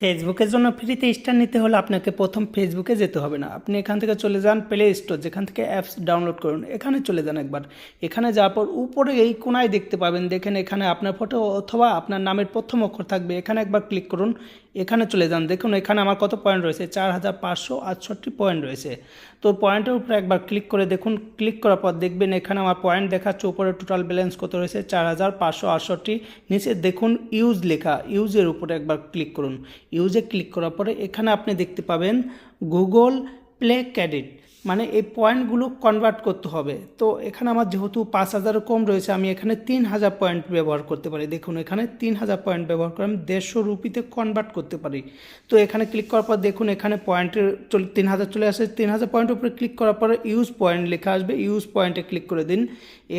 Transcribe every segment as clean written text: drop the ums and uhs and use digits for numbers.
ফেসবুকের জন্য ফ্রিতে স্টার নিতে হলে আপনাকে প্রথম ফেসবুকে যেতে হবে না। আপনি এখান থেকে চলে যান প্লে স্টোর, যেখান থেকে অ্যাপস ডাউনলোড করুন। এখানে চলে যান একবার। এখানে যাওয়ার পর উপরে এই কোনায় দেখতে পাবেন, দেখেন এখানে আপনার ফটো অথবা আপনার নামের প্রথম অক্ষর থাকবে। এখানে একবার ক্লিক করুন। এখানে চলে যান, দেখুন এখানে আমার কত পয়েন্ট রয়েছে, 4568 পয়েন্ট রয়েছে। তো পয়েন্টের উপরে একবার ক্লিক করে দেখুন। ক্লিক করার পর দেখবেন এখানে আমার পয়েন্ট দেখাচ্ছে, উপরে টোটাল ব্যালেন্স কত রয়েছে, 4568। নিচে দেখুন ইউজ লেখা, ইউজের উপরে একবার ক্লিক করুন। ইউজে ক্লিক করার পরে এখানে আপনি দেখতে পাবেন গুগল প্লে ক্রেডিট, মানে এই পয়েন্টগুলো কনভার্ট করতে হবে। তো এখানে আমার যেহেতু 5000 কম রয়েছে, আমি এখানে 3000 পয়েন্ট ব্যবহার করতে পারি। দেখুন এখানে 3000 পয়েন্ট ব্যবহার করে আমি 150 রুপিতে কনভার্ট করতে পারি। তো এখানে ক্লিক করার পর দেখুন এখানে পয়েন্টের 3000 চলে আসে। 3000 পয়েন্টের উপরে ক্লিক করার পরে ইউজ পয়েন্ট লেখা আসবে, ইউজ পয়েন্টে ক্লিক করে দিন।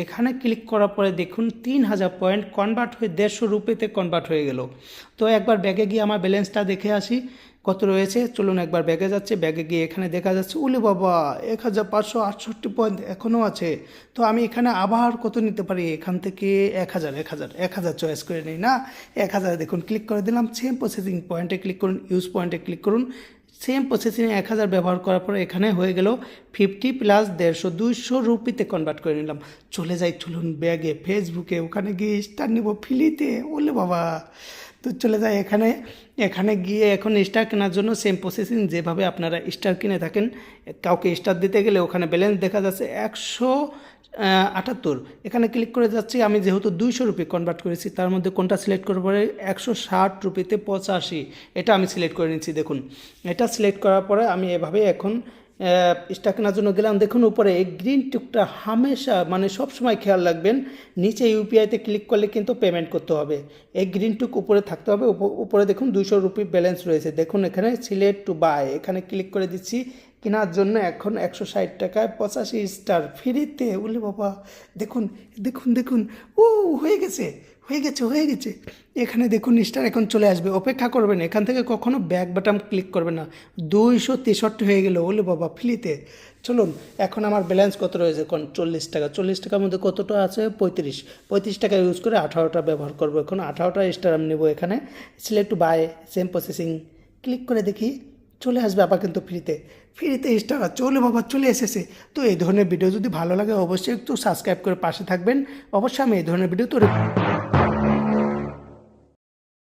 এখানে ক্লিক করার পরে দেখুন 3000 পয়েন্ট কনভার্ট হয়ে 150 রুপিতে কনভার্ট হয়ে গেল। তো একবার ব্যাগে গিয়ে আমার ব্যালেন্সটা দেখে আসি কত রয়েছে। চলুন একবার ব্যাগে যাচ্ছে, ব্যাগে গিয়ে এখানে দেখা যাচ্ছে ওলে বাবা 1568 পয়েন্ট এখনও আছে। তো আমি এখানে আবার কত নিতে পারি, এখান থেকে 1000 চয়েস করে নিই না। 1000 দেখুন ক্লিক করে দিলাম। সেম প্রসেসিং পয়েন্টে ক্লিক করুন, ইউজ পয়েন্টে ক্লিক করুন। সেম প্রসেসিং 1000 ব্যবহার করার পরে এখানে হয়ে গেল 50 প্লাস 150, 200 রুপিতে কনভার্ট করে নিলাম। চলে যাই চলুন ব্যাগে, ফেসবুকে, ওখানে গিয়ে স্টার নিব ফ্রিতে। ওলে বাবা, তো চলে যায় এখানে। এখানে গিয়ে এখন স্টার কেনার জন্য সেম প্রসেসিং, যেভাবে আপনারা স্টার কিনে থাকেন। কাউকে স্টার দিতে গেলে ওখানে ব্যালেন্স দেখা যাচ্ছে 178। এখানে ক্লিক করে যাচ্ছি। আমি যেহেতু 200 রুপি কনভার্ট করেছি, তার মধ্যে কোনটা সিলেক্ট করবো, 160 রুপিতে 85, এটা আমি সিলেক্ট করে নিচ্ছি। দেখুন এটা সিলেক্ট করার পরে আমি এভাবে এখন স্টার কেনার জন্য গেলাম। দেখুন উপরে এই গ্রিন টুকটা হামেশা, মানে সবসময় খেয়াল রাখবেন, নিচে ইউপিআইতে ক্লিক করলে কিন্তু পেমেন্ট করতে হবে। এই গ্রিন টুক উপরে থাকতে হবে। উপরে দেখুন 200 রুপি ব্যালেন্স রয়েছে। দেখুন এখানে সিলেক্ট টু বাই, এখানে ক্লিক করে দিচ্ছি। কেনার জন্য এখন 160 টাকায় 85 স্টার ফ্রিতে। বলি বাবা, দেখুন দেখুন দেখুন, ও হয়ে গেছে হয়ে গেছে। এখানে দেখুন স্টার এখন চলে আসবে, অপেক্ষা করবেন, এখান থেকে কখনো ব্যাক বাটন ক্লিক করবেন না। 263 হয়ে গেল, ওলে বাবা ফ্রিতে। চলুন এখন আমার ব্যালেন্স কত রয়েছে, এখন 40 টাকা। 40 টাকার মধ্যে কতটা আছে, 35 টাকা ইউজ করে 18টা ব্যবহার করবো। এখন 18টা স্টার আমি নেবো। এখানে select by, same processing, click করে দেখি চলে আসবে আবার কিন্তু ফ্রিতে স্টার। চলে বাবা, চলে এসেছে। তো এই ধরনের ভিডিও যদি ভালো লাগে অবশ্যই একটু সাবস্ক্রাইব করে পাশে থাকবেন। অবশ্যই আমি এই ধরনের ভিডিও তৈরি